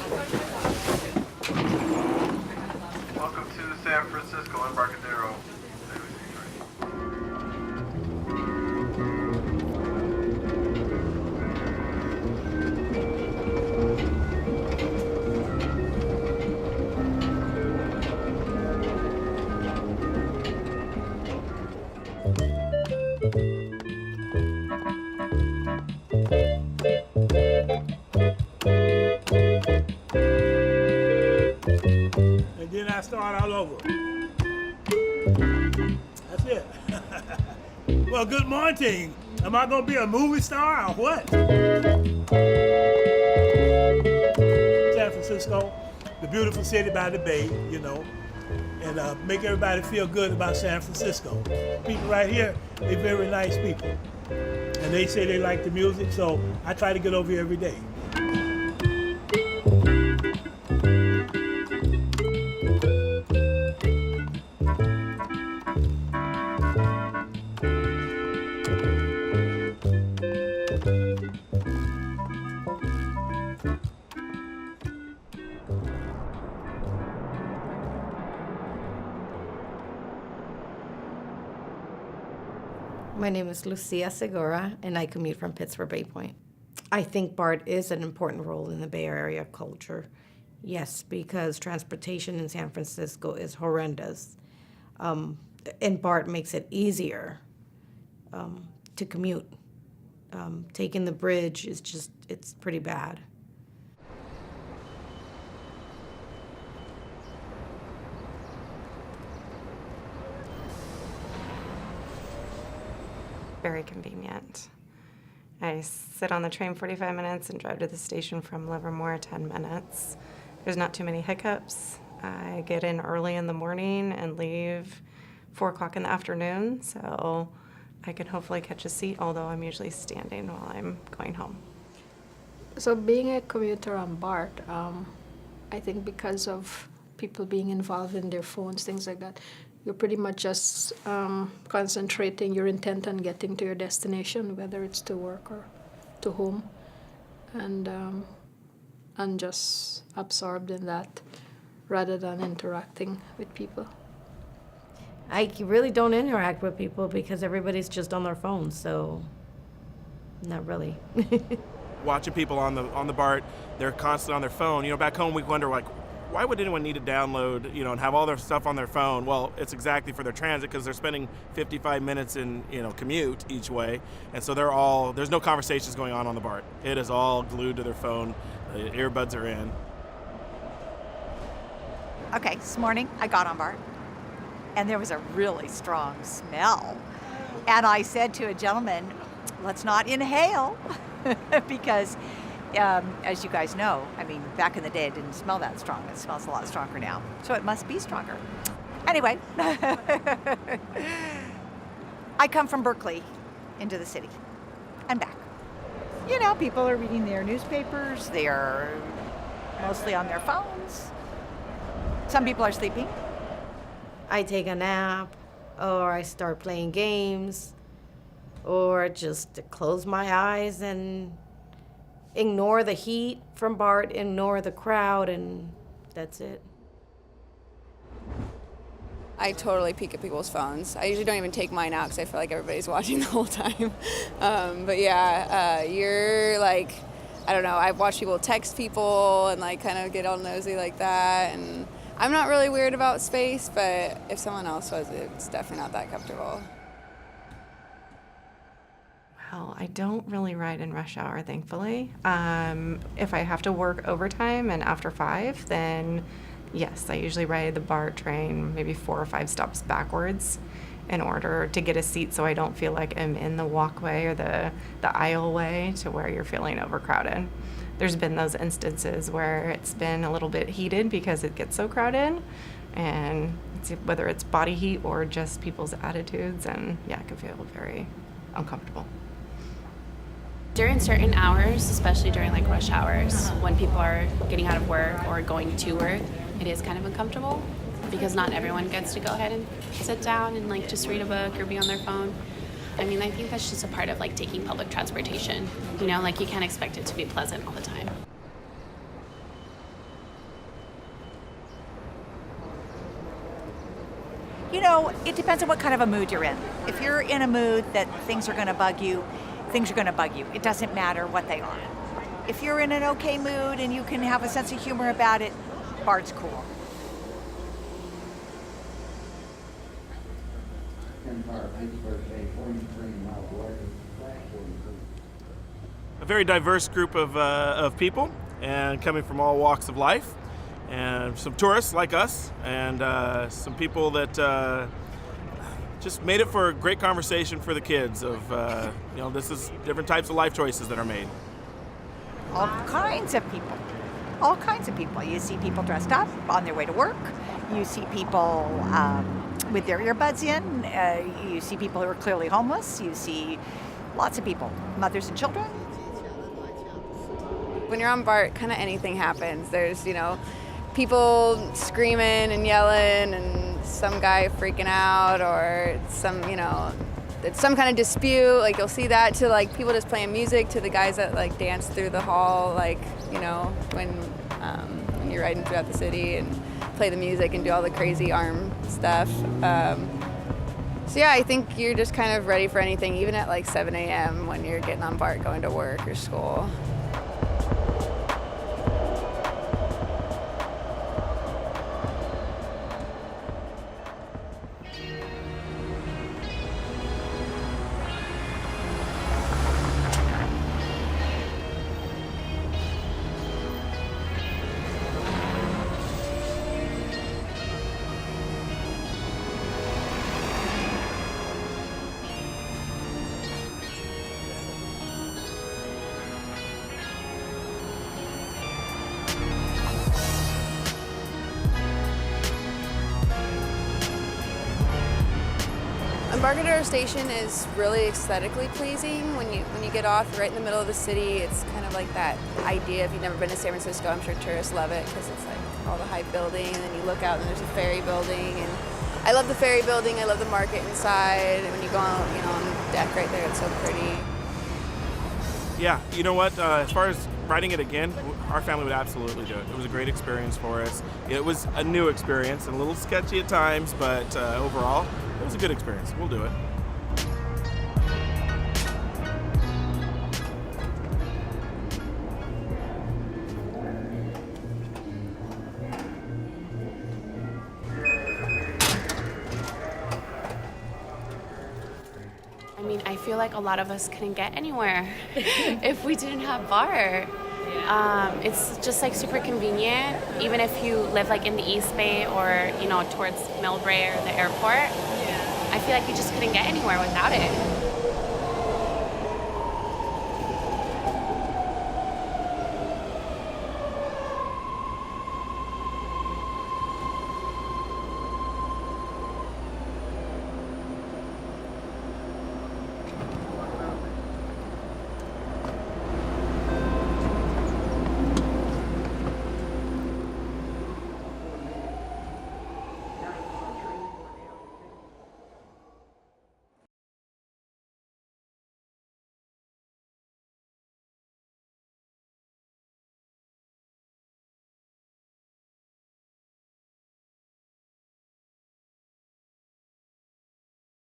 Welcome to San Francisco, Embarcadero. And then I start all over. That's it. Well, good morning. Am I gonna be a movie star or what? San Francisco, the beautiful city by the bay, you know, and make everybody feel good about San Francisco. People right here, they're very nice people. And they say they like the music, so I try to get over here every day. My name is Lucia Segura, and I commute from Pittsburgh Bay Point. I think BART is an important role in the Bay Area culture. Yes, because transportation in San Francisco is horrendous. And BART makes it easier to commute. Taking the bridge is just, it's pretty bad. Very convenient. I sit on the train 45 minutes and drive to the station from Livermore 10 minutes. There's not too many hiccups. I get in early in the morning and leave 4 o'clock in the afternoon, so I can hopefully catch a seat, although I'm usually standing while I'm going home. So being a commuter on BART, I think because of people being involved in their phones, things like that, you're pretty much just concentrating your intent on getting to your destination, whether it's to work or to home, and just absorbed in that rather than interacting with people. I really don't interact with people because everybody's just on their phones, so not really. Watching people on the BART, they're constantly on their phone. You know, back home we wonder, like, why would anyone need to download, you know, and have all their stuff on their phone? Well, it's exactly for their transit because they're spending 55 minutes in, you know, commute each way. And so there's no conversations going on the BART. It is all glued to their phone. The earbuds are in. Okay, this morning I got on BART and there was a really strong smell. And I said to a gentleman, let's not inhale because as you guys know, I mean, back in the day, it didn't smell that strong. It smells a lot stronger now. So it must be stronger. Anyway, I come from Berkeley into the city and back. You know, people are reading their newspapers. They are mostly on their phones. Some people are sleeping. I take a nap, or I start playing games, or just close my eyes and ignore the heat from BART, ignore the crowd, and that's it. I totally peek at people's phones. I usually don't even take mine out because I feel like everybody's watching the whole time. But yeah, you're like, I don't know, I've watched people text people and like kind of get all nosy like that. And I'm not really weird about space, but if someone else was, it's definitely not that comfortable. Well, I don't really ride in rush hour, thankfully. If I have to work overtime and after 5, then yes, I usually ride the BART train maybe 4 or 5 stops backwards in order to get a seat so I don't feel like I'm in the walkway or the aisleway to where you're feeling overcrowded. There's been those instances where it's been a little bit heated because it gets so crowded, and whether it's body heat or just people's attitudes, and yeah, it can feel very uncomfortable. During certain hours, especially during like rush hours, when people are getting out of work or going to work, it is kind of uncomfortable because not everyone gets to go ahead and sit down and like just read a book or be on their phone. I mean, I think that's just a part of like taking public transportation. You know, like you can't expect it to be pleasant all the time. You know, it depends on what kind of a mood you're in. If you're in a mood that things are going to bug you, things are going to bug you. It doesn't matter what they are. If you're in an okay mood and you can have a sense of humor about it, Bart's cool. A very diverse group of people, and coming from all walks of life, and some tourists like us, and some people that just made it for a great conversation for the kids of, this is different types of life choices that are made. All kinds of people. All kinds of people. You see people dressed up on their way to work. You see people with their earbuds in. You see people who are clearly homeless. You see lots of people, mothers and children. When you're on BART, kind of anything happens. There's, people screaming and yelling and some guy freaking out or some, it's some kind of dispute. Like you'll see that to like people just playing music to the guys that like dance through the hall, like, when you're riding throughout the city and play the music and do all the crazy arm stuff. So yeah, I think you're just kind of ready for anything, even at like 7 a.m. when you're getting on BART going to work or school. Embarcadero Station is really aesthetically pleasing. When you get off, you're right in the middle of the city. It's kind of like that idea. If you've never been to San Francisco, I'm sure tourists love it because it's like all the high building, and then you look out and there's a ferry building. And I love the ferry building. I love the market inside. And when you go on, on the deck right there, it's so pretty. Yeah, you know what? As far as riding it again, our family would absolutely do it. It was a great experience for us. It was a new experience and a little sketchy at times, but overall, it was a good experience. We'll do it. I mean, I feel like a lot of us couldn't get anywhere if we didn't have BART. It's just like super convenient, even if you live like in the East Bay or, towards Millbrae or the airport. I feel like you just couldn't get anywhere without it.